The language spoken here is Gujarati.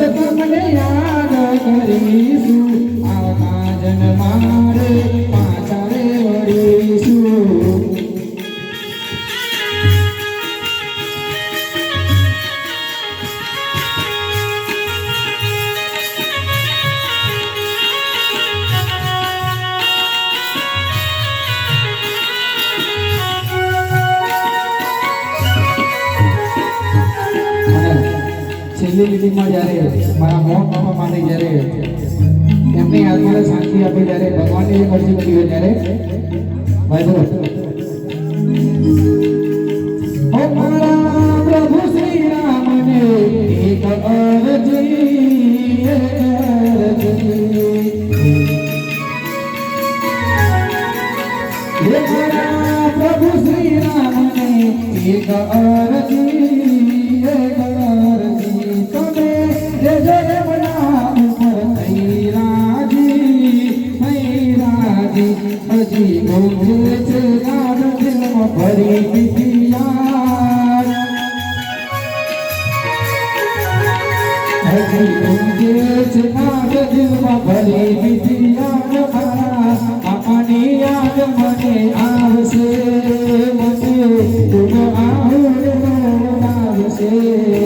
તમને યાદ કરીશું આવતા જન્મારે પાછા રે વળીશું છેલ્લી લીટીમાં જ્યારે મારા મોહન બાપા માટે જ્યારે એમની આત્માને શાંતિ આપી જ્યારે ભગવાનને એક અરજી કરી હોય ત્યારે ભાઈ બોલો ઓ મારા પ્રભુ શ્રી રામને એક અરજી પ્રભુ શ્રી રામને એક અરજી હજી ગોંધે છે ગામ દિલમાં ભરી દીધી યાર હજી ગોંધે છે ગામ દિલમાં ભરી દીધી યાર મારા બાપાની યાદ મને આવશે મને તું આવશે